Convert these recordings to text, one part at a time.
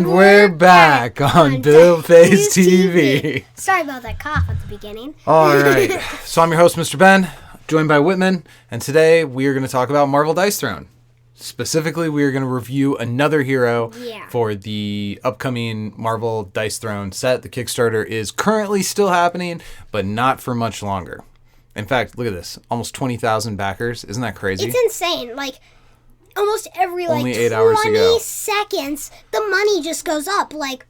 we're back on Bill Pays TV. Sorry about that cough at the beginning. All right. So I'm your host, Mr. Ben, joined by Whitman, and today we are going to talk about Marvel Dice Throne. Specifically, we are going to review another hero for the upcoming Marvel Dice Throne set. The Kickstarter is currently still happening, but not for much longer. In fact, look at this. Almost 20,000 backers. Isn't that crazy? It's insane. Like, almost every, Only 8 hours ago. 20 seconds, the money just goes up. Like,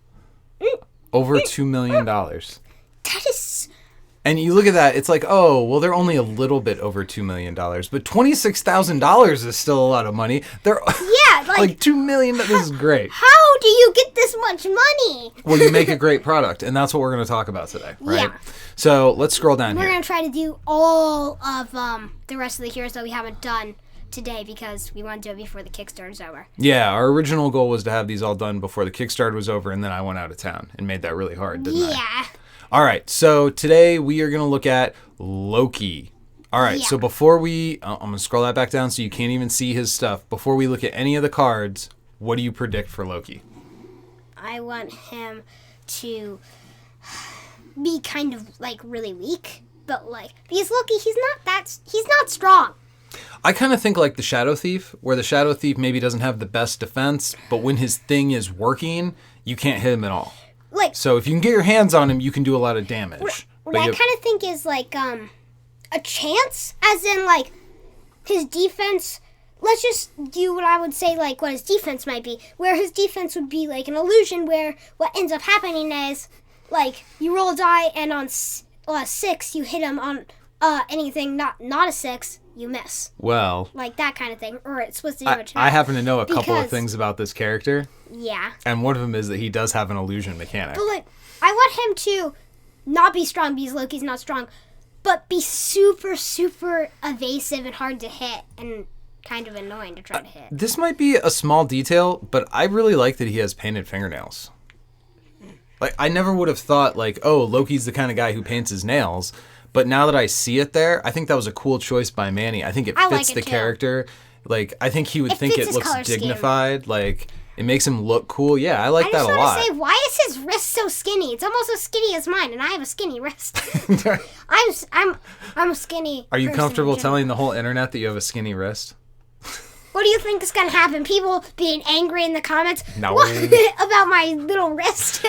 over $2 million. That is... And you look at that, it's like, oh, well, they're only a little bit over $2 million. But $26,000 is still a lot of money. They're like $2 million. This is great. How do you get this much money? Well, you make a great product, and that's what we're going to talk about today, right? Yeah. So let's scroll down here. We're going to try to do all of the rest of the heroes that we haven't done today because we want to do it before the Kickstarter's over. Yeah, our original goal was to have these all done before the Kickstarter was over, and then I went out of town and made that really hard, didn't I? Yeah. All right, so today we are going to look at Loki. All right, so before we... I'm going to scroll that back down so you can't even see his stuff. Before we look at any of the cards, what do you predict for Loki? I want him to be kind of, like, really weak. But, like, because Loki, he's not strong. I kind of think like the Shadow Thief, where the Shadow Thief maybe doesn't have the best defense, but when his thing is working, you can't hit him at all. Like, so if you can get your hands on him, you can do a lot of damage. What I kind of think is like a chance, as in like his defense. Let's just do what I would say like what his defense might be, where his defense would be like an illusion, where what ends up happening is like you roll a die and on a 6 you hit him on anything not a 6 you miss. Well, like that kind of thing, or it's supposed to do much. I happen to know a couple of things about this character. Yeah. And one of them is that he does have an illusion mechanic. But like, I want him to not be strong because Loki's not strong, but be super, super evasive and hard to hit and kind of annoying to try to hit. This might be a small detail, but I really like that he has painted fingernails. Like, I never would have thought like, oh, Loki's the kind of guy who paints his nails. But now that I see it there, I think that was a cool choice by Manny. I think it fits the character. Like, I think he would think it looks dignified. Like, it makes him look cool. Yeah, I like that a lot. I just want to say, why is his wrist so skinny? It's almost as skinny as mine, and I have a skinny wrist. I'm a skinny. Are you comfortable telling the whole internet that you have a skinny wrist? What do you think is going to happen? People being angry in the comments? No. About my little wrist?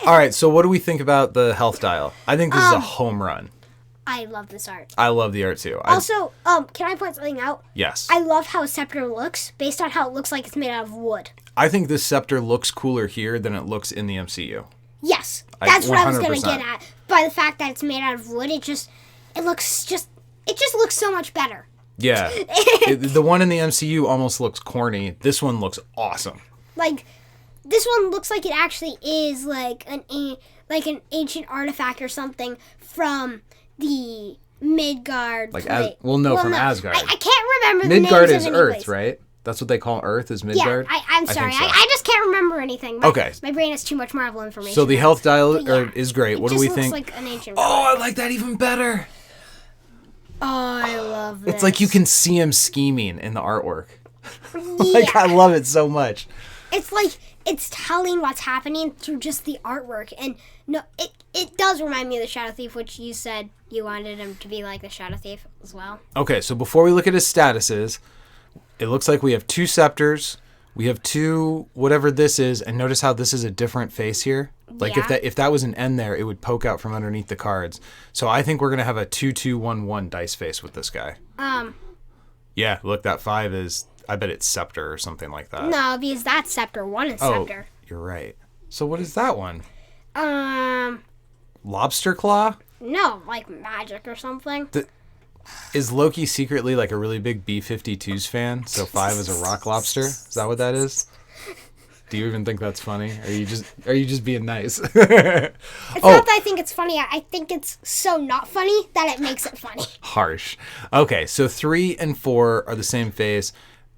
All right, so what do we think about the health dial? I think this is a home run. I love this art. I love the art, too. Also, can I point something out? Yes. I love how a scepter looks, based on how it looks like it's made out of wood. I think this scepter looks cooler here than it looks in the MCU. Yes. That's what I was going to get at. By the fact that it's made out of wood, it just looks so much better. Yeah. The one in the MCU almost looks corny. This one looks awesome. Like, this one looks like it actually is like an ancient artifact or something from the Midgard. From Asgard. I can't remember the Midgard names is of Earth, right? That's what they call Earth, is Midgard? Yeah, I'm sorry. I just can't remember anything. My brain has too much Marvel information. So the health dial is great. What do we think? It just looks like an ancient I like that even better. Oh, I love this. It's like you can see him scheming in the artwork. I love it so much. It's like it's telling what's happening through just the artwork. And no, it does remind me of the Shadow Thief, which you said you wanted him to be like the Shadow Thief as well. Okay, so before we look at his statuses, it looks like we have 2 scepters. We have 2 whatever this is, and notice how this is a different face here. Like if that was an N there, it would poke out from underneath the cards. So I think we're gonna have a 2-2-1-1 dice face with this guy. Yeah, look, that 5 is. I bet it's scepter or something like that. No, because that's scepter. 1 is scepter. You're right. So what is that one? Lobster claw? No, like magic or something. Is Loki secretly like a really big B-52s fan? So 5 is a rock lobster? Is that what that is? Do you even think that's funny? Are you just being nice? It's not that I think it's funny. I think it's so not funny that it makes it funny. Harsh. Okay, so 3 and 4 are the same face.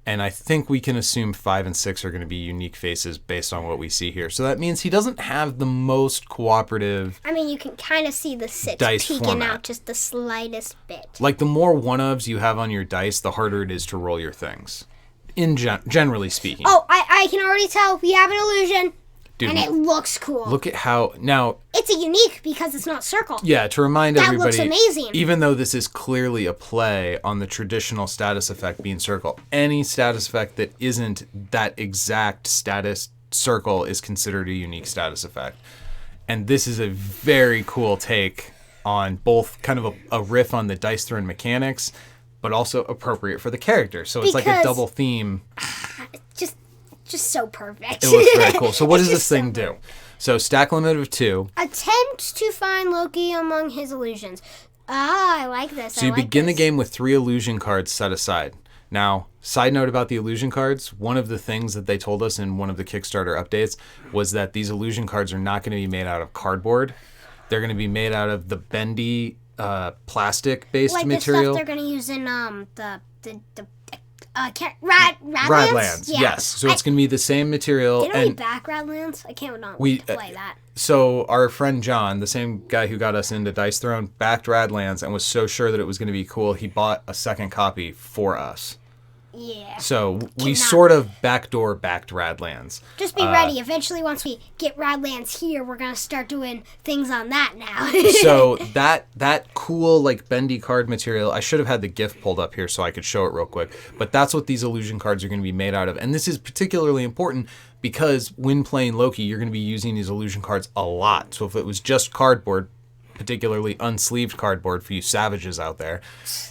And I think we can assume 5 and 6 are going to be unique faces based on what we see here. So that means he doesn't have the most cooperative. I mean, you can kind of see the 6 peeking out just the slightest bit. Like the more one-ofs you have on your dice, the harder it is to roll your things. Generally speaking. Oh, I I can already tell we have an illusion. Dude, and it looks cool. Look at how now. It's a unique because it's not circle. Yeah, to remind everybody, that looks amazing. Even though this is clearly a play on the traditional status effect being circle, any status effect that isn't that exact status circle is considered a unique status effect. And this is a very cool take on both kind of a riff on the dice throwing mechanics, but also appropriate for the character. So it's like a double theme. Just so perfect. It looks very cool. So what does this thing do? So stack limit of 2. Attempt to find Loki among his illusions. Ah, I like this. So you begin the game with 3 illusion cards set aside. Now, side note about the illusion cards, one of the things that they told us in one of the Kickstarter updates was that these illusion cards are not going to be made out of cardboard. They're going to be made out of the bendy plastic-based like material. Like the stuff they're going to use in Radlands? Yes. So it's going to be the same material. Didn't we back Radlands? I can't play that. So our friend John, the same guy who got us into Dice Throne, backed Radlands and was so sure that it was going to be cool, he bought a second copy for us. Yeah. So we sort of backed Radlands. Just be ready. Eventually, once we get Radlands here, we're going to start doing things on that now. So that cool, like, bendy card material, I should have had the GIF pulled up here so I could show it real quick. But that's what these illusion cards are going to be made out of. And this is particularly important because when playing Loki, you're going to be using these illusion cards a lot. So if it was just cardboard, particularly unsleeved cardboard for you savages out there,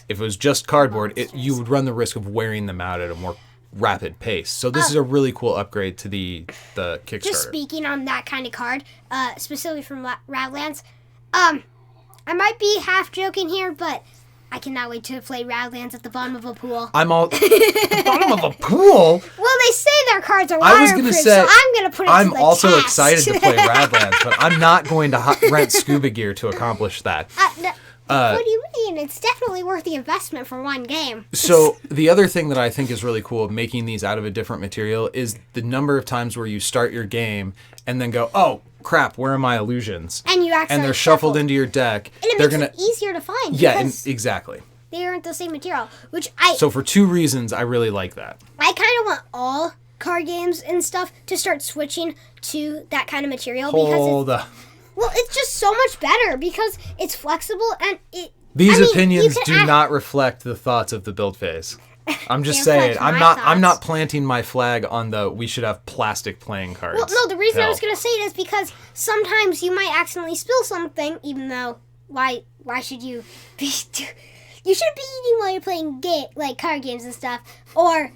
if it was just cardboard, you would run the risk of wearing them out at a more rapid pace. So this is a really cool upgrade to the Kickstarter. Just speaking on that kind of card, specifically from Radlands, I might be half joking here, but I cannot wait to play Radlands at the bottom of a pool. The bottom of a pool? Well, they say their cards are waterproof, so I'm going to put it to the test. I'm also excited to play Radlands, but I'm not going to rent scuba gear to accomplish that. What do you mean? It's definitely worth the investment for one game. So the other thing that I think is really cool of making these out of a different material is the number of times where you start your game and then go, oh, crap, where are my illusions? And they're shuffled into your deck. And it makes it easier to find. Yeah, exactly. They aren't the same material, So for 2 reasons, I really like that. I kind of want all card games and stuff to start switching to that kind of material well, it's just so much better because it's flexible and These opinions do not reflect the thoughts of the build phase. I'm just saying. I'm not planting my flag on we should have plastic playing cards. Well, no, the reason I was going to say it is because sometimes you might accidentally spill something, even though why should you be you should be eating while you're playing card games and stuff, we're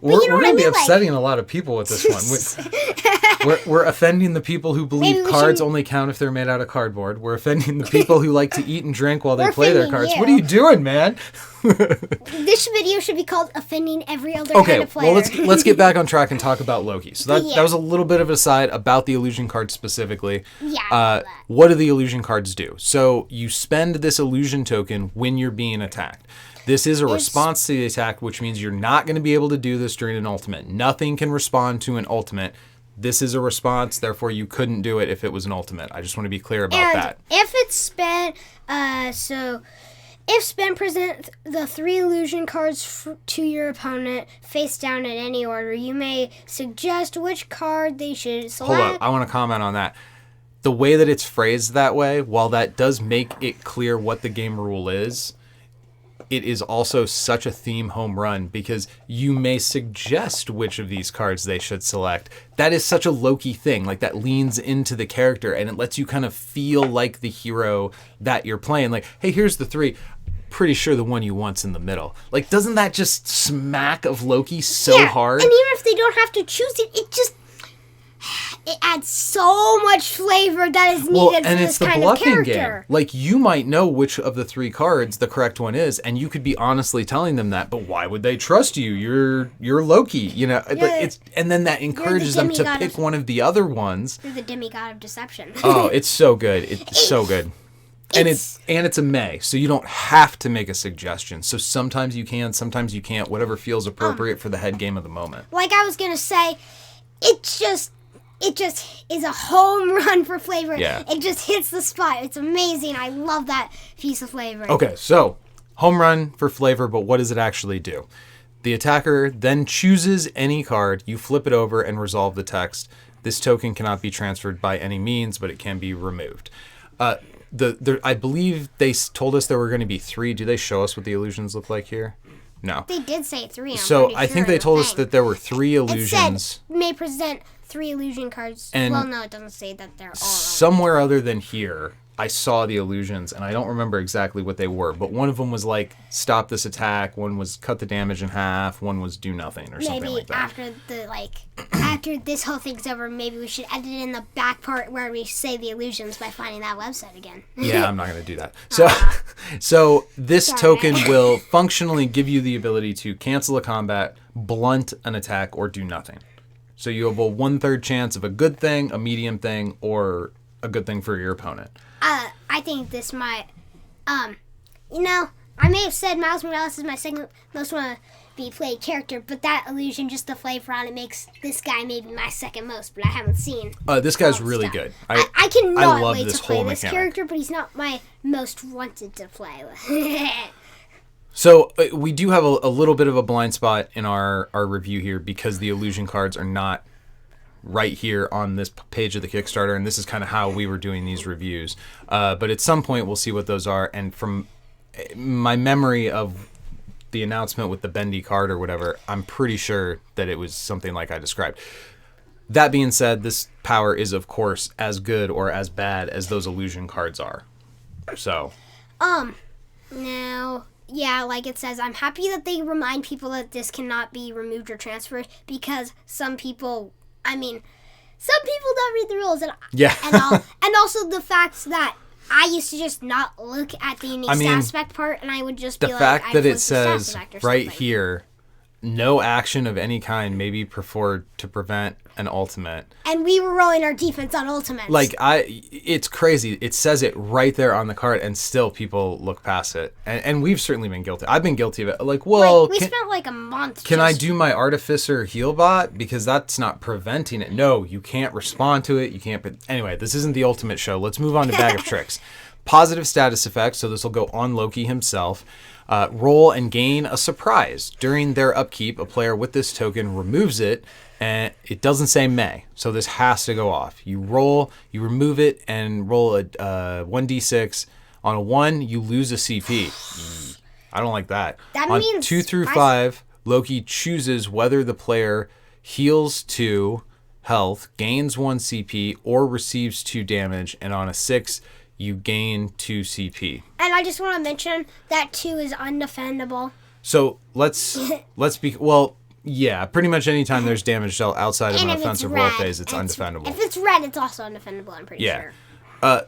going to be upsetting a lot of people with this one. We're offending the people who believe cards only count if they're made out of cardboard. We're offending the people who like to eat and drink while they play their cards. What are you doing, man? This video should be called Offending Every Other Kind of Player. Well, let's get back on track and talk about Loki. So that was a little bit of an aside about the illusion cards specifically. Yeah. What do the illusion cards do? So you spend this illusion token when you're being attacked. This is a response to the attack, which means you're not going to be able to do this during an ultimate. Nothing can respond to an ultimate. This is a response, therefore you couldn't do it if it was an ultimate. I just want to be clear about that. If it's spent, if spent, present the 3 illusion cards to your opponent face down in any order. You may suggest which card they should select. Hold up, I want to comment on that. The way that it's phrased that way, while that does make it clear what the game rule is, it is also such a theme home run because you may suggest which of these cards they should select. That is such a Loki thing. Like, that leans into the character and it lets you kind of feel like the hero that you're playing. Like, hey, here's the 3. Pretty sure the one you want's in the middle. Like, doesn't that just smack of Loki so hard? And even if they don't have to choose it, it adds so much flavor that is needed for this kind of character. Game. Like, you might know which of the 3 cards the correct one is, and you could be honestly telling them that, but why would they trust you? You're Loki, you know. And then that encourages them to pick one of the other ones. You're the demigod of deception. Oh, it's so good. It's so good. And it's a May, so you don't have to make a suggestion. So sometimes you can, sometimes you can't, whatever feels appropriate for the head game of the moment. Like I was gonna say, it just is a home run for flavor. Yeah. It just hits the spot. It's amazing. I love that piece of flavor. Okay, so home run for flavor, but what does it actually do? The attacker then chooses any card, you flip it over and resolve the text. This token cannot be transferred by any means, but it can be removed. I believe they told us there were going to be 3. Do they show us what the illusions look like here? No. They did say 3. So I think they told us that there were 3 illusions. It said may present 3 illusion cards. And well, no, it doesn't say that they're all. Somewhere other than here, I saw the illusions, and I don't remember exactly what they were. But one of them was like stop this attack. One was cut the damage in half. One was do nothing or something like that. After this whole thing's over, maybe we should edit in the back part where we say the illusions by finding that website again. Yeah, I'm not going to do that. So this token will functionally give you the ability to cancel a combat, blunt an attack, or do nothing. So you have a 1/3 chance of a good thing, a medium thing, or a good thing for your opponent. I think this might, I may have said Miles Morales is my second most want to be played character, but that illusion, just the flavor on it, makes this guy maybe my second most, but I haven't seen. This guy's really good. I cannot love wait this to play whole this mechanic. character, but he's not my most wanted to play. So we do have a little bit of a blind spot in our review here because the illusion cards are not right here on this page of the Kickstarter, and this is kind of how we were doing these reviews. But at some point, we'll see what those are. And from my memory of the announcement with the bendy card or whatever, I'm pretty sure that it was something like I described. That being said, this power is, of course, as good or as bad as those illusion cards are. So. Now, yeah, like it says, I'm happy that they remind people that this cannot be removed or transferred because some people don't read the rules, and and also the fact that I used to just not look at the unique stat spec part, and I would just be like, the fact that it says right here, no action of any kind may be performed to prevent an ultimate. And we were rolling our defense on ultimates. It's crazy. It says it right there on the card, and still people look past it. And we've certainly been guilty. I've been guilty of it. We spent a month. Can I do my Artificer heal bot? Because that's not preventing it. No, you can't respond to it. You can't. But anyway, this isn't the ultimate show. Let's move on to Bag of Tricks. Positive status effects. So this will go on Loki himself. Roll and gain a surprise. During their upkeep, a player with this token removes it, and it doesn't say may, so this has to go off. You roll, you remove it, and roll a 1d6. On a 1, you lose a CP. I don't like that. That on means 2 through 5, Loki chooses whether the player heals 2 health, gains 1 CP, or receives 2 damage, and on a 6, you gain 2 CP. And I just want to mention that 2 is undefendable. So let's be pretty much anytime there's damage dealt outside of an offensive roll phase, it's undefendable. If it's red, it's also undefendable, I'm pretty sure.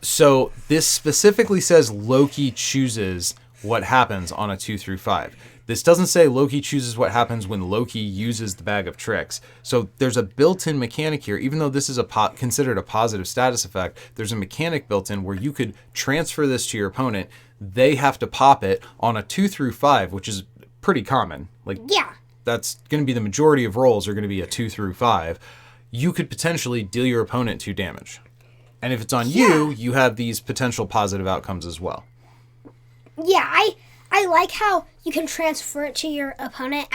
So this specifically says Loki chooses what happens on a 2 through 5. This doesn't say Loki chooses what happens when Loki uses the Bag of Tricks. So there's a built-in mechanic here. Even though this is considered a positive status effect, there's a mechanic built in where you could transfer this to your opponent. They have to pop it on a 2 through 5, which is pretty common. That's going to be the majority of rolls are going to be a 2 through 5. You could potentially deal your opponent 2 damage. And if it's on you, you have these potential positive outcomes as well. Yeah, I like how you can transfer it to your opponent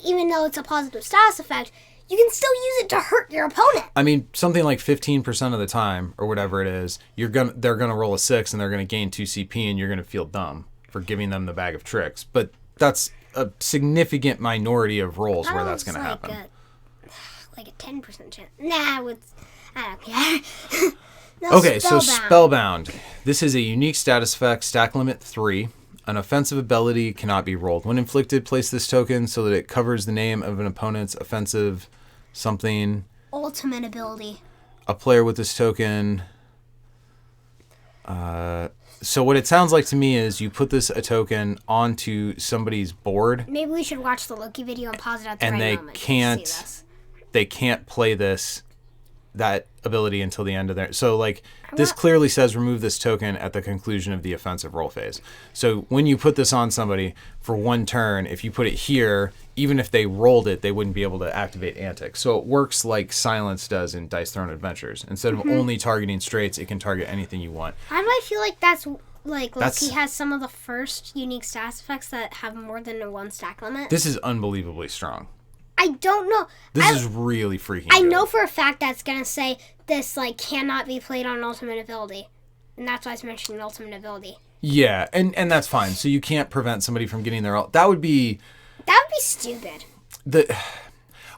even though it's a positive status effect, you can still use it to hurt your opponent. I mean, something like 15% of the time or whatever it is, they're going to roll a 6 and they're going to gain 2 CP and you're going to feel dumb for giving them the Bag of Tricks. But that's a significant minority of rolls where that's going to happen. Like a 10% chance. I don't care. Okay, so Spellbound. This is a unique status effect, stack limit 3. An offensive ability cannot be rolled. When inflicted, place this token so that it covers the name of an opponent's offensive something. Ultimate ability. A player with this token. So what it sounds like to me is you put a token onto somebody's board. Maybe we should watch the Loki video and pause it at the right moment. And they can't play that ability until the end of their... So, this clearly says remove this token at the conclusion of the offensive roll phase. So, when you put this on somebody for 1 turn, if you put it here, even if they rolled it, they wouldn't be able to activate Antic. So, it works like Silence does in Dice Throne Adventures. Instead of only targeting straights, it can target anything you want. How do I feel like that's Loki has some of the first unique stats effects that have more than a 1 stack limit. This is unbelievably strong. I don't know. This is really freaking I good. know for a fact that's going to say this, cannot be played on ultimate ability. And that's why I was mentioning ultimate ability. Yeah, and that's fine. So you can't prevent somebody from getting their... That would be stupid.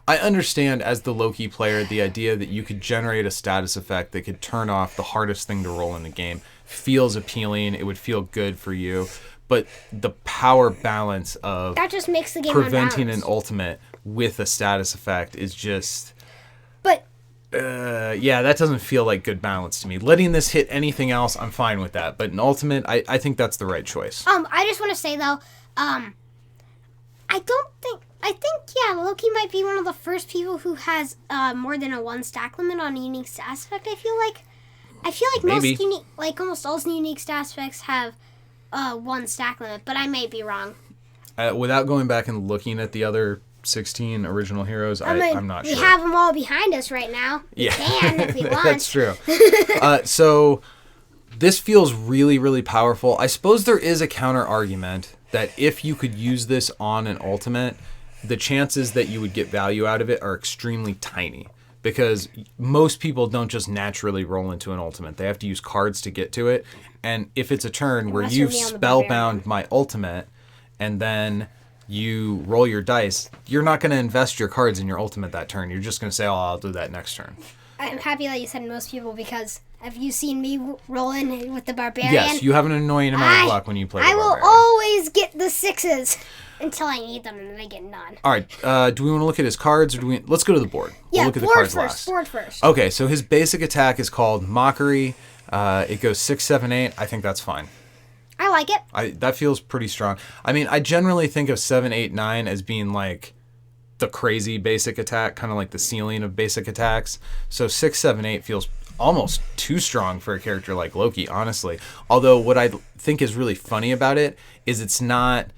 I understand as the Loki player the idea that you could generate a status effect that could turn off the hardest thing to roll in the game. Feels appealing. It would feel good for you. But the power balance of that just makes the game preventing unbalanced. an ultimate with a status effect is just... But... that doesn't feel like good balance to me. Letting this hit anything else, I'm fine with that. But an ultimate, I think that's the right choice. I just want to say, though, I think Loki might be one of the first people who has more than a 1 stack limit on a unique stats effect. I feel like Maybe. most unique, almost all unique stats effects have 1 stack limit, but I may be wrong. Without going back and looking at the other 16 original heroes, I'm not sure. We have them all behind us right now. We can if we want. That's true. So this feels really, really powerful. I suppose there is a counter argument that if you could use this on an ultimate, the chances that you would get value out of it are extremely tiny. Because most people don't just naturally roll into an ultimate. They have to use cards to get to it. And if it's a turn where you've spellbound my ultimate and then you roll your dice, you're not going to invest your cards in your ultimate that turn. You're just going to say, I'll do that next turn. I'm happy that you said most people, because have you seen me roll in with the barbarian? Yes, you have an annoying amount of luck when you play the barbarian. I will always get the 6s until I need them, and then I get none. All right, do we want to look at his cards, or let's go to the board. Yeah, we'll look at the board cards first. last. Board first. Okay, so his basic attack is called Mockery. It goes 6, 7, 8. I think that's fine. I like it. That feels pretty strong. I mean, I generally think of 7, 8, 9 as being like the crazy basic attack, kind of like the ceiling of basic attacks. So 6, 7, 8 feels almost too strong for a character like Loki, honestly. Although what I think is really funny about it is it's not,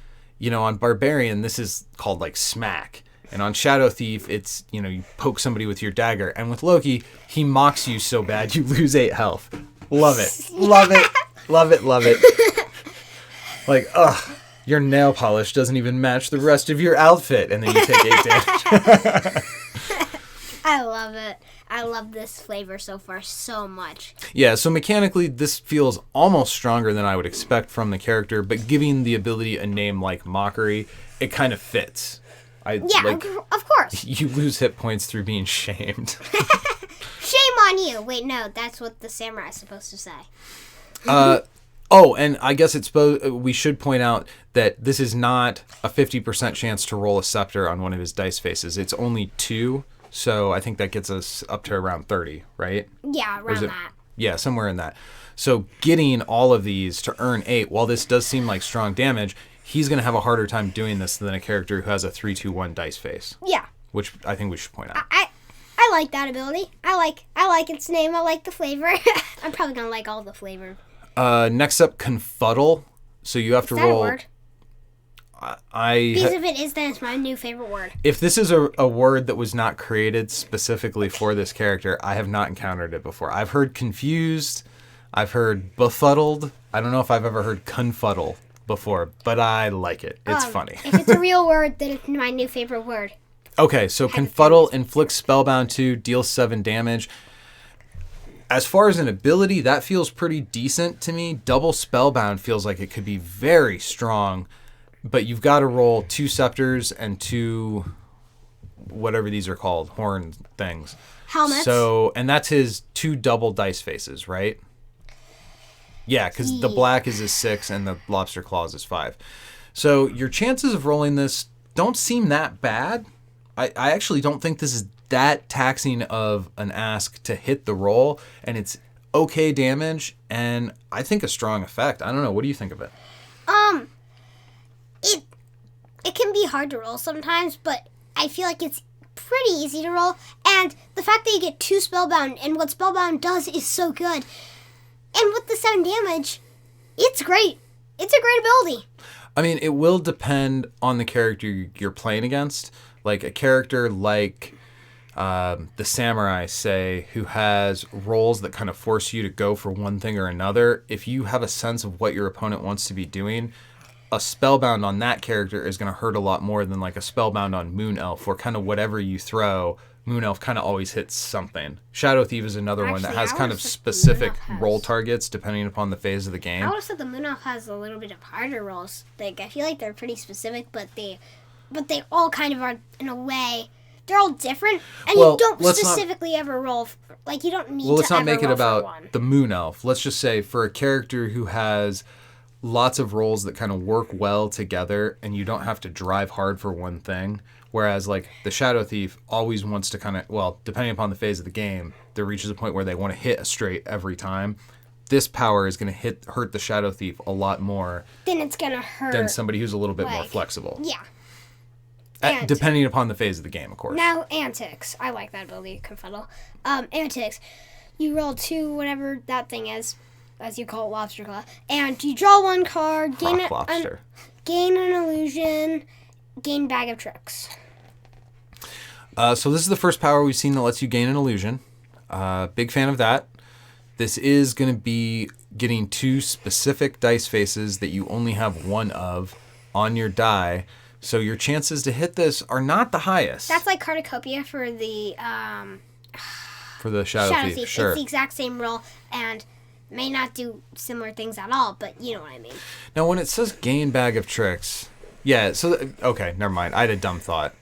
on Barbarian, this is called like smack. And on Shadow Thief, it's, you poke somebody with your dagger. And with Loki, he mocks you so bad you lose 8 health. Love it. Love it. Love it. Love it. Like, your nail polish doesn't even match the rest of your outfit. And then you take 8 damage. I love it. I love this flavor so far so much. Yeah, so mechanically, this feels almost stronger than I would expect from the character, but giving the ability a name like Mockery, it kind of fits. Of course. You lose hit points through being shamed. Shame on you. Wait, no, that's what the samurai is supposed to say. And I guess we should point out that this is not a 50% chance to roll a scepter on one of his dice faces. It's only 2. So I think that gets us up to around 30, right? Yeah, around that. Yeah, somewhere in that. So getting all of these to earn 8, while this does seem like strong damage, he's going to have a harder time doing this than a character who has a 3-2-1 dice face. Yeah. Which I think we should point out. I like that ability. I like its name. I like the flavor. I'm probably going to like all the flavor. Next up, Confuddle. So you have to roll... Is that a word? Because if it is, then it's my new favorite word. If this is a word that was not created specifically for this character, I have not encountered it before. I've heard confused. I've heard befuddled. I don't know if I've ever heard confuddle before, but I like it. It's funny. If it's a real word, then it's my new favorite word. Okay, so Confuddle inflicts Spellbound 2, deals 7 damage. As far as an ability, that feels pretty decent to me. Double Spellbound feels like it could be very strong. But you've got to roll 2 scepters and 2, whatever these are called, horn things. Helmets. So, and that's his 2 double dice faces, right? Yeah, because the black is his 6 and the lobster claws is 5. So your chances of rolling this don't seem that bad. I actually don't think this is that taxing of an ask to hit the roll, and it's okay damage, and I think a strong effect. I don't know. What do you think of it? It can be hard to roll sometimes, but I feel like it's pretty easy to roll. And the fact that you get 2 Spellbound, and what Spellbound does is so good. And with the 7 damage, it's great. It's a great ability. I mean, it will depend on the character you're playing against. Like a character like the samurai, say, who has roles that kind of force you to go for one thing or another, if you have a sense of what your opponent wants to be doing, a Spellbound on that character is going to hurt a lot more than like a Spellbound on Moon Elf, where kind of whatever you throw, Moon Elf kind of always hits something. Shadow Thief is another one that has kind of specific roll targets depending upon the phase of the game. I would have said the Moon Elf has a little bit of harder rolls. Like, I feel like they're pretty specific, but they all kind of are, in a way, they're all different, and you don't specifically ever roll. Like, you don't need to let's not ever make it roll about for one. the Moon Elf. Let's just say for a character who has lots of roles that kind of work well together, and you don't have to drive hard for one thing. Whereas, like, the Shadow Thief always wants to kind of, well, depending upon the phase of the game, there reaches a point where they want to hit a straight every time. This power is going to hurt the Shadow Thief a lot more. Then it's going to hurt. Than somebody who's a little bit more flexible. Yeah. Depending upon the phase of the game, of course. Now, Antics. I like that ability, Confuddle. Antics. You roll 2, whatever that thing is, as you call it, Lobster Claw, and you draw 1 card, gain an illusion, gain Bag of Tricks. So this is the first power we've seen that lets you gain an illusion. Big fan of that. This is going to be getting 2 specific dice faces that you only have 1 of on your die. So your chances to hit this are not the highest. That's like Cornucopia for the Shadow Thief. Sure. It's the exact same roll and may not do similar things at all, but you know what I mean. Now, when it says gain Bag of Tricks, okay, never mind. I had a dumb thought.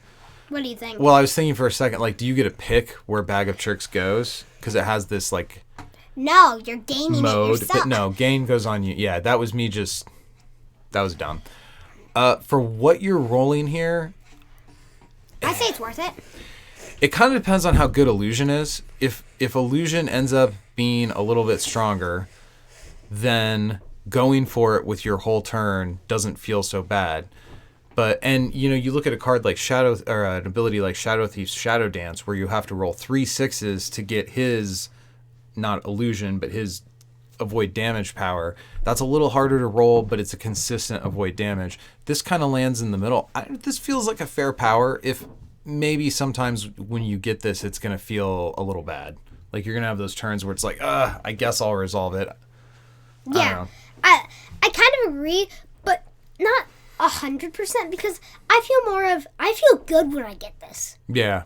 What do you think? Well, I was thinking for a second, like, do you get to pick where Bag of Tricks goes? Because it has this, like... No, you're gaining mode. It yourself. No, gain goes on you. Yeah, that was me just... That was dumb. For what you're rolling here... I say it's worth it. It kind of depends on how good Illusion is. If Illusion ends up being a little bit stronger, then going for it with your whole turn doesn't feel so bad. And you look at a card like Shadow, or an ability like Shadow Thief's Shadow Dance, where you have to roll 3 6s to get his, not illusion, but his avoid damage power. That's a little harder to roll, but it's a consistent avoid damage. This kind of lands in the middle. This feels like a fair power. If maybe sometimes when you get this, it's going to feel a little bad. Like you're going to have those turns where it's like, I guess I'll resolve it. Yeah, I kind of agree, but not 100% because I feel good when I get this. Yeah.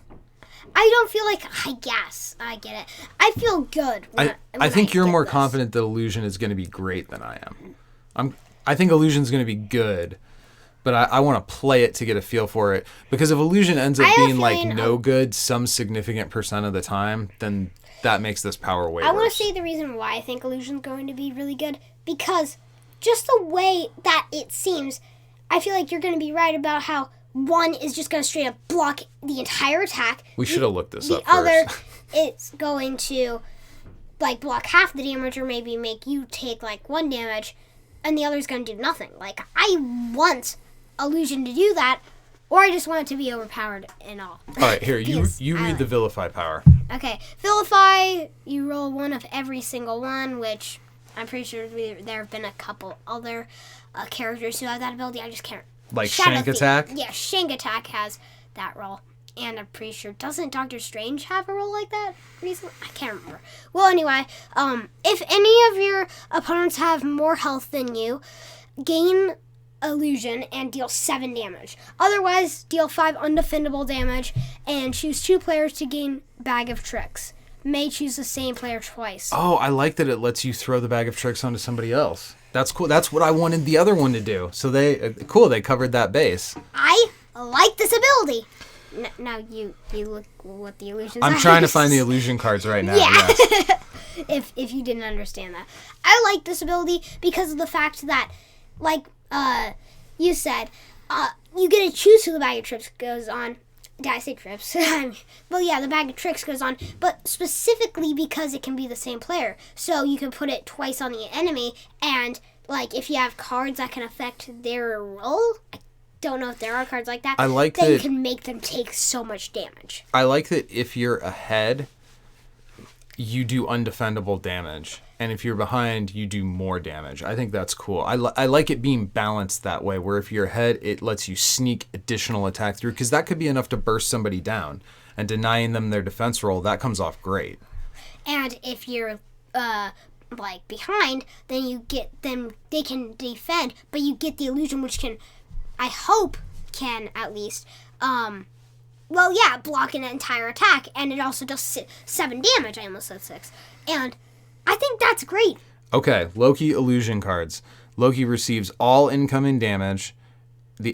I don't feel like I guess I get it. I feel good. I think you're more confident that Illusion is going to be great than I am. I think Illusion's going to be good, but I want to play it to get a feel for it. Because if Illusion ends up being like no good some significant percent of the time, then that makes this power way worse. I want to say the reason why I think Illusion's going to be really good because just the way that it seems, I feel like you're going to be right about how one is just going to straight up block the entire attack. We should have looked this up first. The other, it's going to like block half the damage or maybe make you take like 1 damage, and the other's going to do nothing. Like, I want Illusion to do that, or I just want it to be overpowered and all. All right, here, you read the Vilify power. Okay, Vilify, you roll 1 of every single one, which I'm pretty sure there have been a couple other characters who have that ability. I just can't. Like Shank Attack? Yeah, Shank Attack has that roll. And I'm pretty sure, doesn't Doctor Strange have a roll like that recently? I can't remember. Well, anyway, if any of your opponents have more health than you, gain Illusion and deal 7 damage. Otherwise, deal 5 undefendable damage and choose 2 players to gain Bag of Tricks. May choose the same player twice. Oh, I like that it lets you throw the Bag of Tricks onto somebody else. That's cool. That's what I wanted the other one to do. So they covered that base. I like this ability. Now you look what the illusions are. I'm trying to find the illusion cards right now. Yeah. Yes. if you didn't understand that. I like this ability because of the fact that, like you said, you get to choose who the Bag of Tricks goes on. Did I say trips? Well, yeah, the Bag of Tricks goes on, but specifically because it can be the same player. So you can put it twice on the enemy, and, like, if you have cards that can affect their roll, I don't know if there are cards like that, then you can make them take so much damage. I like that if you're ahead, you do undefendable damage. And if you're behind, you do more damage. I think that's cool. I like it being balanced that way, where if you're ahead, it lets you sneak additional attack through, because that could be enough to burst somebody down. and denying them their defense roll, that comes off great. And if you're like behind, then they can defend, but you get the illusion, which can, I hope, can at least block an entire attack, and it also does 7 damage. I almost said 6. And I think that's great. Okay, Loki illusion cards. Loki receives all incoming damage,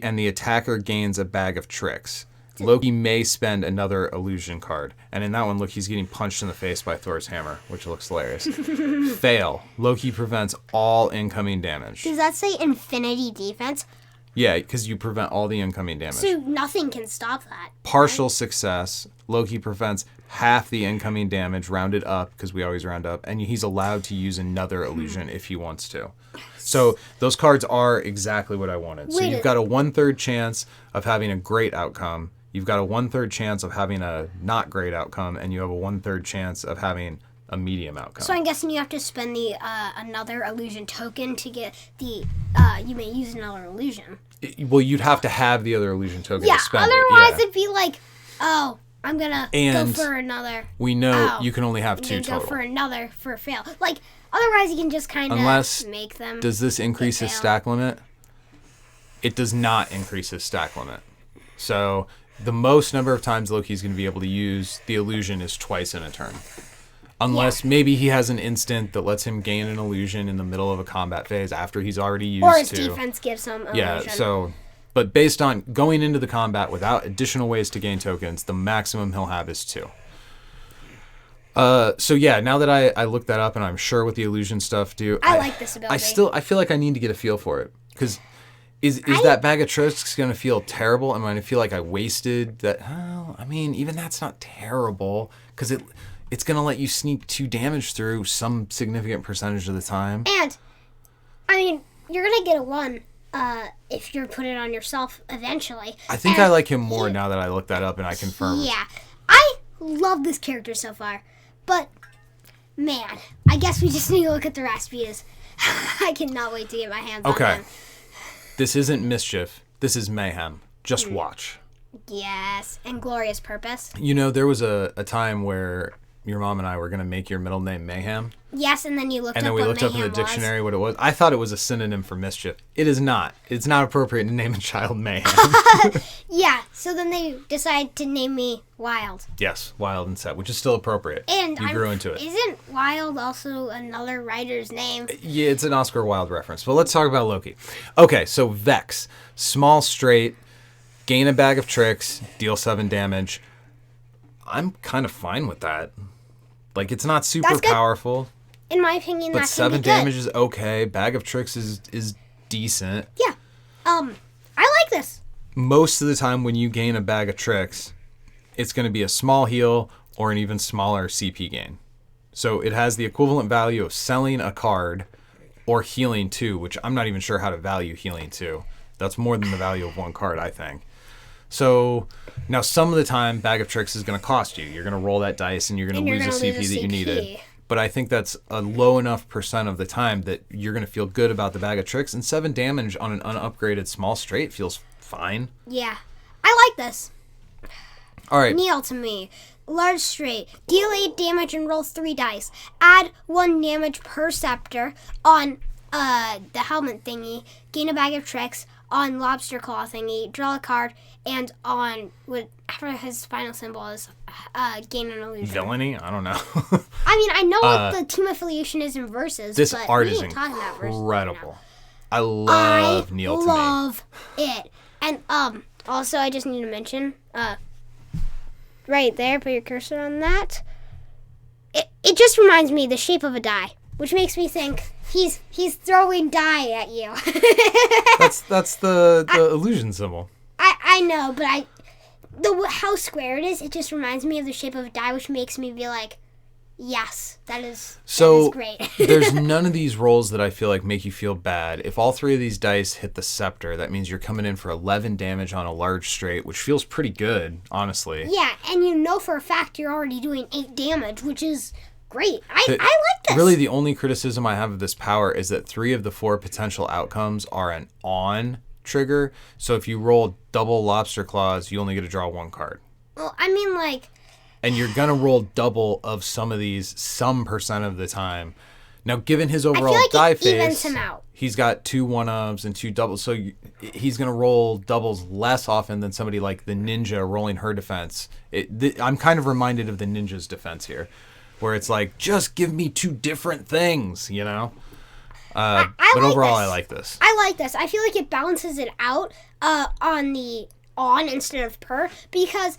and the attacker gains a bag of tricks. Loki may spend another illusion card. And in that one, look, he's getting punched in the face by Thor's hammer, which looks hilarious. Fail. Loki prevents all incoming damage. Does that say infinity defense? Yeah, because you prevent all the incoming damage. So nothing can stop that. Partial success. Loki prevents half the incoming damage, rounded up, because we always round up, and he's allowed to use another illusion if he wants to. So those cards are exactly what I wanted. So you've got a 1/3 chance of having a great outcome. You've got a 1/3 chance of having a not great outcome, and you have a 1/3 chance of having a medium outcome. So I'm guessing you have to spend the another illusion token to get the. You may use another illusion. Well, you'd have to have the other illusion token to spend otherwise it. It'd be like, oh, I'm gonna go for another. We know you can only have 2 total. Go for another for a fail. Like otherwise, you can just kind of make them. Does this increase his stack limit? It does not increase his stack limit. So the most number of times Loki's going to be able to use the illusion is twice in a turn. Unless maybe he has an instant that lets him gain an illusion in the middle of a combat phase after he's already used or his defense gives him illusion. Yeah, so, but based on going into the combat without additional ways to gain tokens, the maximum he'll have is 2. So yeah, now that I looked that up and I'm sure what the illusion stuff do, I like this ability. I feel like I need to get a feel for it, because is that bag of tricks going to feel terrible? Am I going to feel like I wasted that? Oh, I mean, even that's not terrible, because it's going to let you sneak 2 damage through some significant percentage of the time. And, I mean, you're going to get a 1 if you put it on yourself eventually. I think I like him more now that I looked that up and I confirmed. Yeah. I love this character so far. But, man, I guess we just need to look at the rest because I cannot wait to get my hands on him. This isn't mischief. This is mayhem. Just watch. Yes. And glorious purpose. You know, there was a time where your mom and I were going to make your middle name Mayhem. Yes, and then you looked up what And then we looked up in the dictionary what it was. I thought it was a synonym for mischief. It is not. It's not appropriate to name a child Mayhem. Yeah, so then they decided to name me Wild. Yes, Wild and Set, which is still appropriate. And you grew into it. Isn't Wild also another writer's name? Yeah, it's an Oscar Wilde reference. But let's talk about Loki. Okay, so Vex. Small straight, gain a bag of tricks, deal 7 damage. I'm kind of fine with that. Like, it's not super powerful. In my opinion, but that 7 can be damage is okay. Bag of tricks is decent. Yeah. I like this. Most of the time when you gain a bag of tricks, it's going to be a small heal or an even smaller CP gain. So it has the equivalent value of selling a card or healing 2, which I'm not even sure how to value healing 2. That's more than the value of 1 card, I think. So now some of the time, Bag of Tricks is going to cost you. You're going to roll that dice and you're going to lose a CP that you needed. But I think that's a low enough percent of the time that you're going to feel good about the Bag of Tricks. And 7 damage on an unupgraded small straight feels fine. Yeah. I like this. All right. Kneel to me. Large straight. Deal 8 damage and roll 3 dice. Add 1 damage per scepter on the helmet thingy. Gain a Bag of Tricks on lobster claw thingy. Draw a card. And on whatever his final symbol is, gain an illusion. Villainy? I don't know. I mean, I know what the team affiliation is in Versus, this but art we is ain't talking about Versus incredible. Right I love Kneel to Me. I love it. And also, I just need to mention, right there, put your cursor on that. It just reminds me of the shape of a die, which makes me think he's throwing die at you. That's the illusion symbol. I know, but how square it is, it just reminds me of the shape of a die, which makes me be like, yes, that is great. There's none of these rolls that I feel like make you feel bad. If all 3 of these dice hit the scepter, that means you're coming in for 11 damage on a large straight, which feels pretty good, honestly. Yeah, and you know for a fact you're already doing 8 damage, which is great. I like this. Really, the only criticism I have of this power is that 3 of the 4 potential outcomes are an on trigger. So if you roll double lobster claws, you only get to draw 1 card. Well, I mean, like... And you're going to roll double of some of these some percent of the time. Now, given his overall die phase, evens him out. He's got 2 1-ofs and 2 doubles. So he's going to roll doubles less often than somebody like the ninja rolling her defense. I'm kind of reminded of the ninja's defense here, where it's like, just give me 2 different things, you know? But like overall, I like this. I like this. I feel like it balances it out on the on instead of per, because...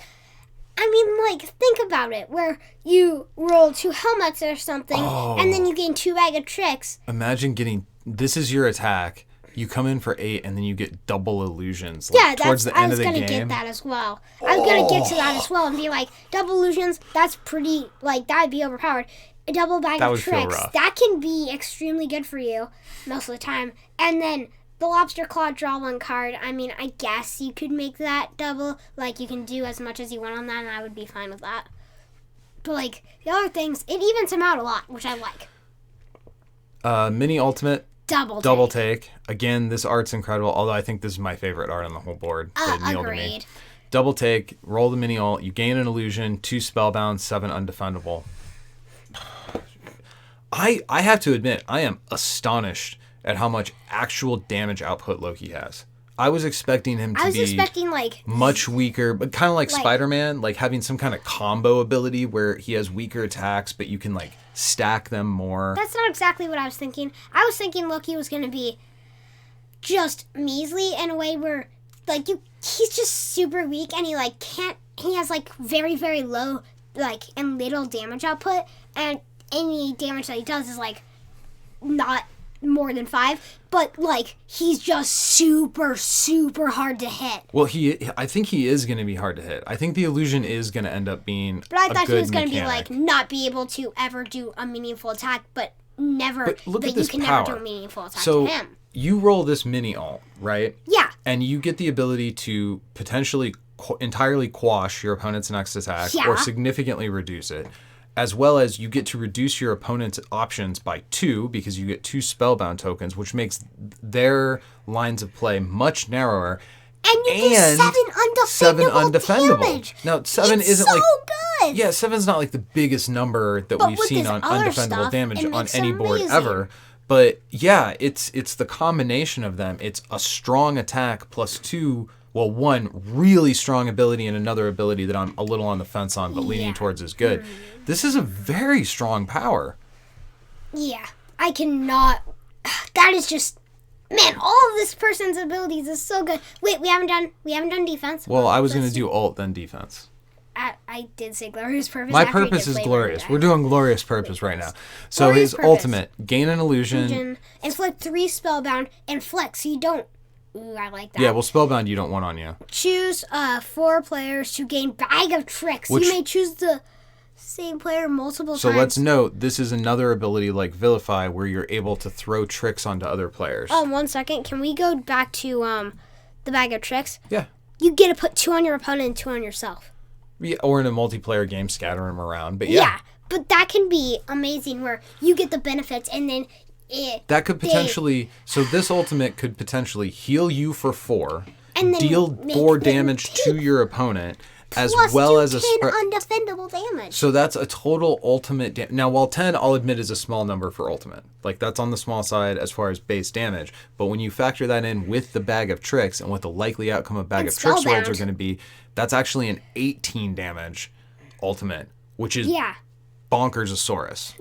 I mean, like, think about it, where you roll 2 helmets or something, and then you gain 2 bag of tricks. Imagine getting, this is your attack, you come in for 8, and then you get double illusions. Like, towards the end of the game. I was going to get that as well. I was going to get to that as well and be like, double illusions, that's pretty, like, that would be overpowered. A double bag of tricks, that can be extremely good for you most of the time. And then... the lobster claw, draw 1 card. I mean, I guess you could make that double. Like, you can do as much as you want on that, and I would be fine with that. But, like, the other things, it evens him out a lot, which I like. Mini ultimate. Double take. Again, this art's incredible, although I think this is my favorite art on the whole board. Agreed. Double take, roll the mini ult, you gain an illusion, 2 spellbound, 7 undefendable. I have to admit, I am astonished at how much actual damage output Loki has. I was expecting him to be much weaker, but kind of like Spider-Man, like having some kind of combo ability where he has weaker attacks, but you can like stack them more. That's not exactly what I was thinking. I was thinking Loki was going to be just measly in a way where like he's just super weak and he has like very, very low like and little damage output, and any damage that he does is like not more than 5, but like he's just super hard to hit. Well, I think he is going to be hard to hit. I think the illusion is going to end up being but I thought he was going to be like not be able to ever do a meaningful attack, but never. But look at you this can power. Never do a meaningful attack so to him. You roll this mini ult, right? Yeah. And you get the ability to potentially entirely quash your opponent's next attack or significantly reduce it. As well as you get to reduce your opponent's options by 2 because you get 2 spellbound tokens, which makes their lines of play much narrower. And you get 7 undefendable damage. Now, 7 it's isn't so like... good. Yeah, 7's not like the biggest number that we've seen on undefendable damage on any board ever. But yeah, it's the combination of them. It's a strong attack plus 2... Well, 1 really strong ability and another ability that I'm a little on the fence on, but leaning towards is good. This is a very strong power. Yeah, I cannot. That is just, man. All of this person's abilities is so good. Wait, we haven't done defense. Well, I was going to do ult then defense. I did say glorious purpose. My purpose is glorious. We're doing glorious purpose right now. So glorious his purpose. Ultimate, gain an illusion, inflict 3 spellbound, and flex. So you don't. Ooh, I like that. Yeah, well, Spellbound you don't want on you. Choose 4 players to gain Bag of Tricks. You may choose the same player multiple times. So let's note, this is another ability like Vilify where you're able to throw tricks onto other players. 1 second. Can we go back to the Bag of Tricks? Yeah. You get to put 2 on your opponent and 2 on yourself. Yeah, or in a multiplayer game, scatter them around. But yeah, but that can be amazing where you get the benefits and then... that could potentially... So this ultimate could potentially heal you for 4, and deal 4 damage to your opponent, as well as a... undefendable damage. So that's a total ultimate... Now, while 10, I'll admit, is a small number for ultimate. Like, that's on the small side as far as base damage. But when you factor that in with the Bag of Tricks and what the likely outcome of Bag of Tricks rolls are going to be, that's actually an 18 damage ultimate, which is... Bonkersaurus.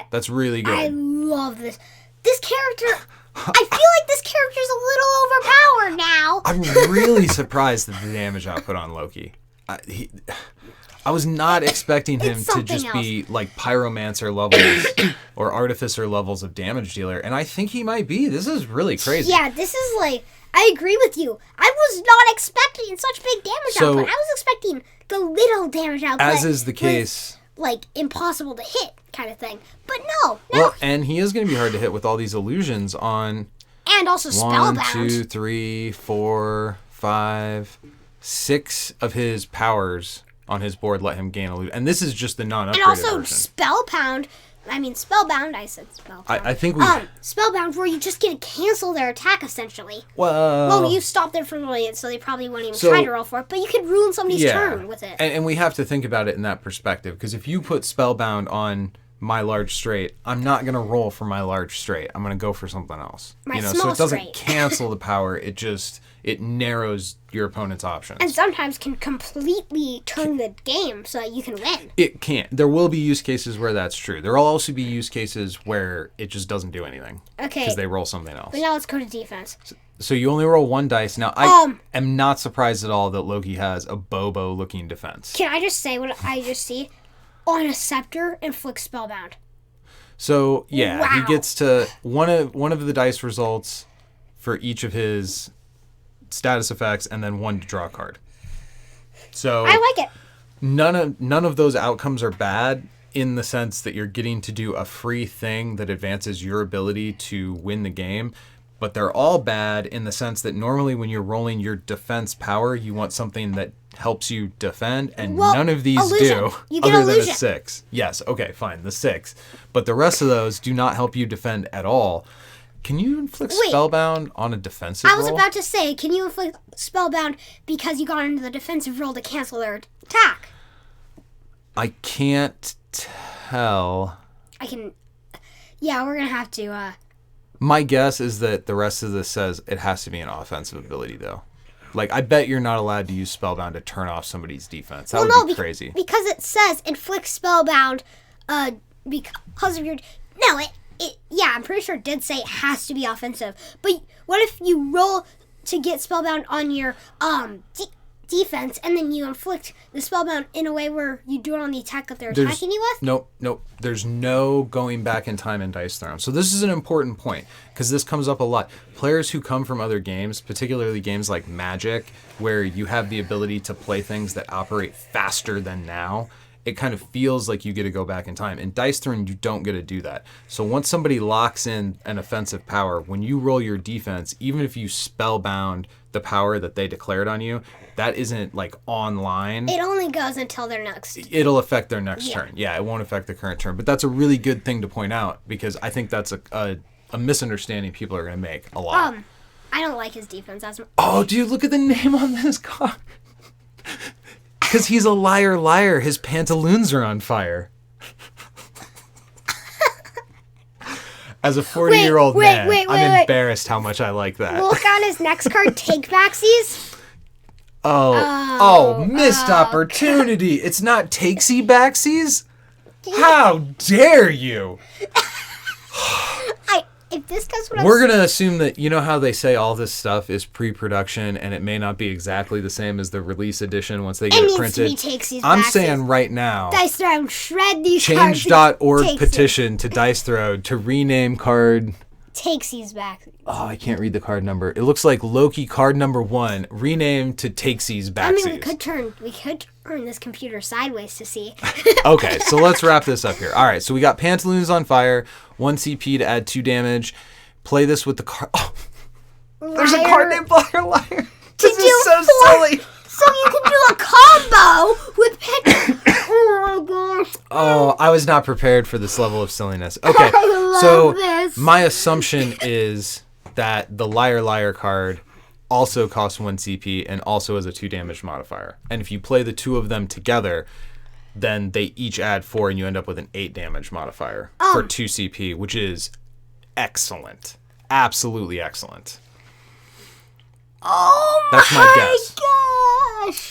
That's really good. I love this. This character, I feel like this character's a little overpowered now. I'm really surprised at the damage output on Loki. I was not expecting him to just be like pyromancer levels or artificer levels of damage dealer, and I think he might be. This is really crazy. Yeah, this is like, I agree with you. I was not expecting such big damage output. I was expecting the little damage output. As is the case... like impossible to hit kind of thing, but no. Well, and he is going to be hard to hit with all these illusions on. And also Spellbound. 1, 2, 3, 4, 5, 6 of his powers on his board let him gain illusion, and this is just the non-upgraded version. And also version. Spellbound Spellbound. I said Spellbound. I think we... Spellbound, where you just get to cancel their attack, essentially. Well, you stopped them from rolling it, so they probably wouldn't even try to roll for it. But you could ruin somebody's turn with it. And we have to think about it in that perspective, because if you put Spellbound on my large straight, I'm not going to roll for my large straight. I'm going to go for something else. So it doesn't cancel the power. It narrows your opponent's options. And sometimes can completely turn the game so that you can win. It can't. There will be use cases where that's true. There will also be use cases where it just doesn't do anything. Okay. Because they roll something else. But now let's go to defense. So you only roll one dice. Now, I am not surprised at all that Loki has a Bobo-looking defense. Can I just say what I just see? On a scepter, inflict Spellbound. So, yeah, he gets to... One of the dice results for each of his status effects, and then one to draw a card. So I like it. None of those outcomes are bad in the sense that you're getting to do a free thing that advances your ability to win the game, but they're all bad in the sense that normally when you're rolling your defense power, you want something that helps you defend, and none of these do, other than a 6. Yes, okay, fine, the 6. But the rest of those do not help you defend at all. Can you inflict Spellbound on a defensive roll? I was about to say, can you inflict Spellbound because you got into the defensive roll to cancel their attack? I can't tell. I can... Yeah, we're going to have to... My guess is that the rest of this says it has to be an offensive ability, though. Like, I bet you're not allowed to use Spellbound to turn off somebody's defense. That would be crazy. Because it says inflict Spellbound because of your... No, yeah, I'm pretty sure it did say it has to be offensive. But what if you roll to get Spellbound on your defense, and then you inflict the Spellbound in a way where you do it on the attack that they're attacking you with? Nope. There's no going back in time in Dice Throne. So this is an important point, because this comes up a lot. Players who come from other games, particularly games like Magic, where you have the ability to play things that operate faster than now, it kind of feels like you get to go back in time. In Dice Throne, you don't get to do that. So once somebody locks in an offensive power, when you roll your defense, even if you Spellbound the power that they declared on you, that isn't like online. It only goes until their next. It'll affect their next turn. Yeah, it won't affect the current turn. But that's a really good thing to point out, because I think that's a misunderstanding people are going to make a lot. I don't like his defense as much. Oh, dude, look at the name on this card. Because he's a liar. His pantaloons are on fire. As a 40-year-old man, I'm embarrassed how much I like that. Look on his next card, take backsies. Oh, missed opportunity. It's not takesy backsies? How dare you? If this goes We're going to assume that, you know how they say all this stuff is pre-production and it may not be exactly the same as the release edition once they get it printed. I'm saying right now, Dice Throne, shred these cards. Change.org petition to Dice Throne to rename card... Takesies backsies. Oh, I can't read the card number. It looks like Loki card number 1, renamed to Takesies backsies. I mean, we could turn this computer sideways to see. Okay, so let's wrap this up here. All right, so we got Pantaloons on Fire, 1 CP to add 2 damage. Play this with the card. Oh, there's a card named Liar. This is so silly. So you can do a combo with Oh my gosh. Oh, I was not prepared for this level of silliness. Okay, my assumption is that the Liar card also costs 1 CP and also has a 2 damage modifier. And if you play the 2 of them together, then they each add 4 and you end up with an 8 damage modifier for 2 CP, which is excellent. Absolutely excellent. Oh That's my guess. Gosh.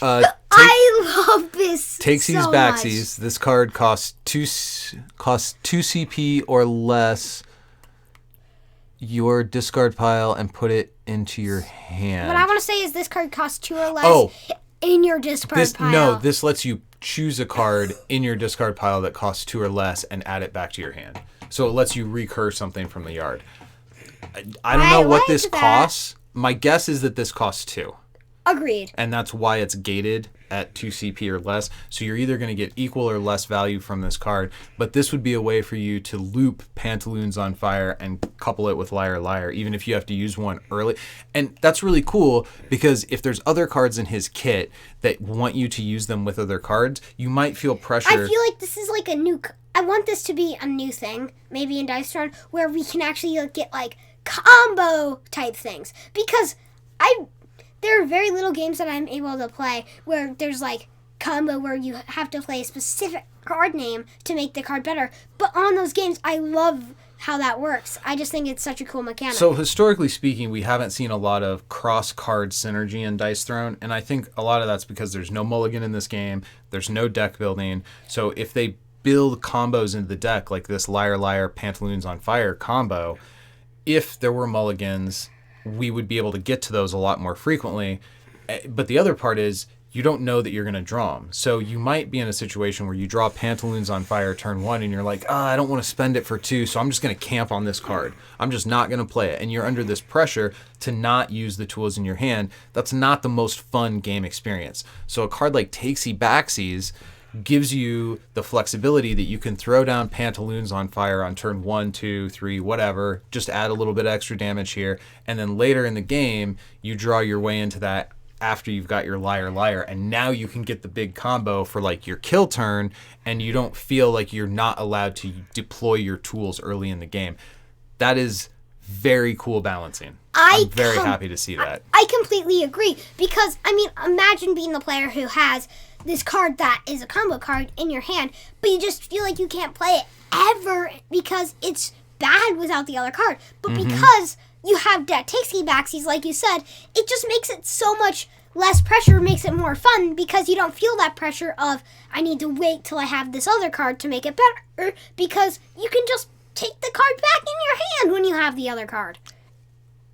I love this Takesies so backsies. much. This card costs 2 CP or less. Your discard pile and put it into your hand. What I want to say is this card costs 2 or less in your discard pile. No, this lets you choose a card in your discard pile that costs 2 or less and add it back to your hand. So it lets you recur something from the yard. I don't know what this costs. My guess is that this costs 2. Agreed. And that's why it's gated at 2 CP or less. So you're either going to get equal or less value from this card. But this would be a way for you to loop Pantaloons on Fire and couple it with Liar Liar, even if you have to use one early. And that's really cool because if there's other cards in his kit that want you to use them with other cards, you might feel pressure. I feel like this is like a new... I want this to be a new thing, maybe in Dice Throne, where we can actually get like combo type things. Because there are very little games that I'm able to play where there's like combo where you have to play a specific card name to make the card better. But on those games, I love how that works. I just think it's such a cool mechanic. So historically speaking, we haven't seen a lot of cross-card synergy in Dice Throne, and I think a lot of that's because there's no mulligan in this game, there's no deck building. So if they build combos into the deck like this Liar Liar Pantaloons on Fire combo, if there were mulligans, we would be able to get to those a lot more frequently. But the other part is you don't know that you're going to draw them. So you might be in a situation where you draw Pantaloons on Fire turn 1 and you're like, I don't want to spend it for 2, so I'm just going to camp on this card. I'm just not going to play it. And you're under this pressure to not use the tools in your hand. That's not the most fun game experience. So a card like Takesy Backsies gives you the flexibility that you can throw down Pantaloons on Fire on turn 1, 2, 3, whatever, just add a little bit of extra damage here, and then later in the game, you draw your way into that after you've got your Liar Liar, and now you can get the big combo for like your kill turn, and you don't feel like you're not allowed to deploy your tools early in the game. That is very cool balancing. I'm very happy to see that. I completely agree, because, I mean, imagine being the player who has this card that is a combo card in your hand, but you just feel like you can't play it ever because it's bad without the other card. But because you have that Takesy Backsies, like you said, it just makes it so much less pressure, makes it more fun because you don't feel that pressure of, I need to wait till I have this other card to make it better, because you can just take the card back in your hand when you have the other card.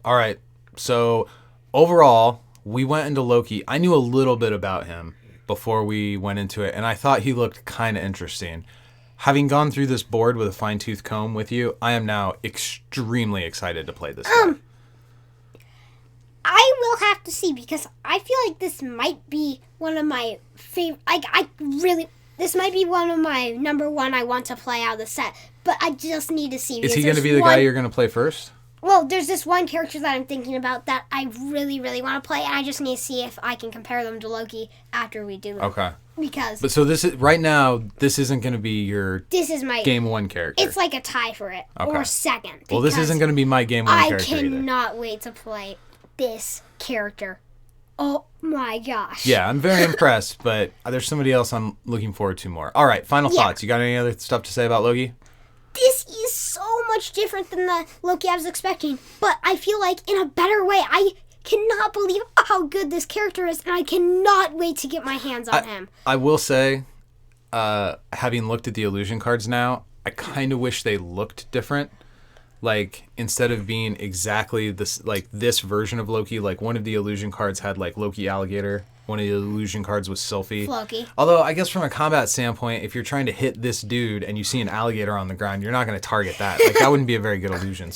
All right, so overall, we went into Loki. I knew a little bit about him before we went into it, and I thought he looked kind of interesting. Having gone through this board with a fine-tooth comb with you, I am now extremely excited to play this game. I will have to see, because I feel like this might be one of my favorite... This might be one of my number one I want to play out of the set, but I just need to see. Is he going to be the guy you're going to play first? Well, there's this one character that I'm thinking about that I really, really want to play, and I just need to see if I can compare them to Loki after we do them. Okay. Because... But so this is, right now, this isn't going to be your game 1 character. It's like a tie for it, or second. Well, this isn't going to be my game 1 character either. I cannot wait to play this character. Oh my gosh. Yeah, I'm very impressed, but there's somebody else I'm looking forward to more. All right, final thoughts. You got any other stuff to say about Loki? This is so much different than the Loki I was expecting, but I feel like in a better way. I cannot believe how good this character is, and I cannot wait to get my hands on him. I will say, having looked at the illusion cards now, I kind of wish they looked different. Like, instead of being exactly this version of Loki, like one of the illusion cards had like Loki Alligator. One of the illusion cards was Sylphie. Loki. Although, I guess from a combat standpoint, if you're trying to hit this dude and you see an alligator on the ground, you're not going to target that. Like, that wouldn't be a very good illusion.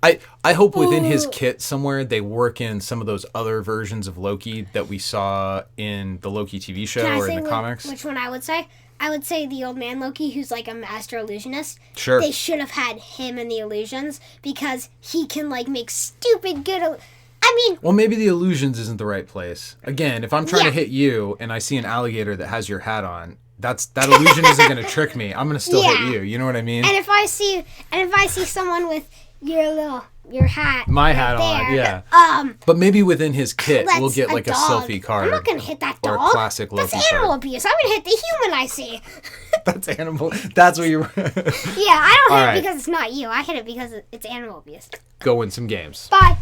I hope within his kit somewhere they work in some of those other versions of Loki that we saw in the Loki TV show or in the comics. Which one I would say? I would say the old man Loki, who's like a master illusionist. Sure. They should have had him in the illusions because he can like make stupid good... Well, maybe the illusions isn't the right place. Again, if I'm trying to hit you and I see an alligator that has your hat on, that illusion isn't going to trick me. I'm going to still hit you. You know what I mean? And if I see someone with your hat, my hat there, on, yeah. But maybe within his kit, we'll get like a dog. Sylphie card. I'm not going to hit that dog. Or a classic Loki That's animal card. abuse. I'm going to hit the human I see. That's animal. That's what you're... Yeah, I don't hit it because it's not you. I hit it because it's animal abuse. Go win some games. Bye.